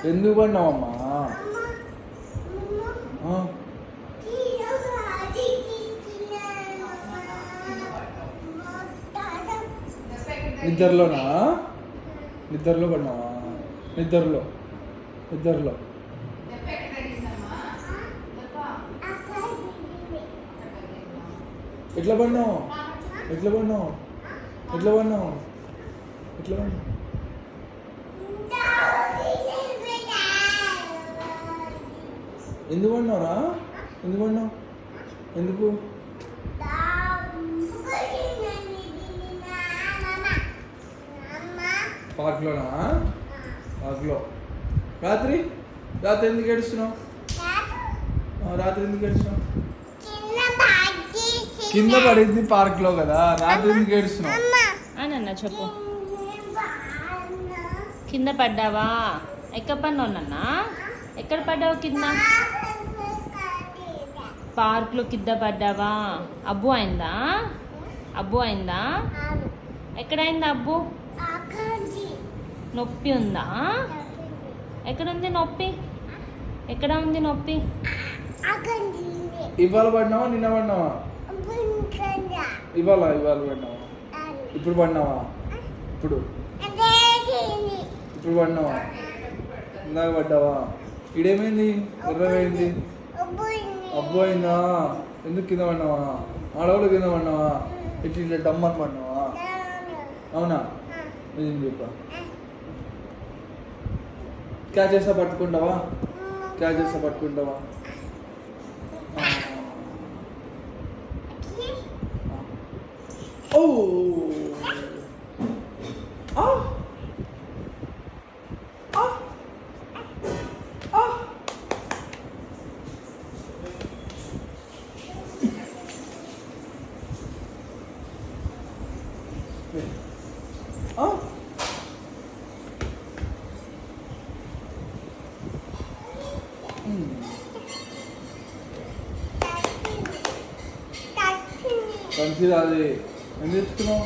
ఎందుకు పడినావమ్మా? నిద్రలోనా? నిద్రలో పడినావా? నిద్రలో నిద్రలో ఎట్లా పడినావు? ఎట్లా పడినావు? ఎట్లా పడినావు? ఎట్లా పడినావు? ఎందుకు పడినావురా? ఎందుకు పడినావు? ఎందుకు? పార్క్లోనా? పార్క్లో రాత్రి రాత్రి ఎందుకు ఏడుస్తున్నావు? రాత్రి ఎందుకు ఏడుస్తున్నావు? కింద పడింది పార్క్లో కదా, రాత్రి ఎందుకు ఏడుస్తున్నావు? అన్న చెప్పు. కింద పడ్డావా? ఎక్కడ పడినావు నాన్న? ఎక్కడ పడ్డావు? కింద పార్క్లో కింద పడ్డావా? అబ్బు అయిందా? అబ్బు అయిందా? ఎక్కడైందా అబ్బు? నొప్పి ఉందా? ఎక్కడ ఉంది నొప్పి? ఎక్కడ ఉంది నొప్పి? ఇవాళ పడినావా నిన్న పడినావా? ఇవాళ ఇవాళ పడినావా? ఇప్పుడు పడినావా? ఇప్పుడు ఇప్పుడు పడినావా? ఇందాక పడ్డావా? ఇడేమైంది? ఎర్రమైంది? అబ్బు అయిందా? ఎందుకు కింద పడినావా? ఆడవాళ్ళు కింద పడినావా? ఇట్లా ఇట్లా డమ్మని పడినావా? అవునా? ఏం చెప్పా? క్యాచ్ చేస్తా పట్టుకుంటావా? క్యాచ్ చేస్తా పట్టుకుంటావా? ఓ మంచిది అది. ఎందుకు తెచ్చుకున్నావు?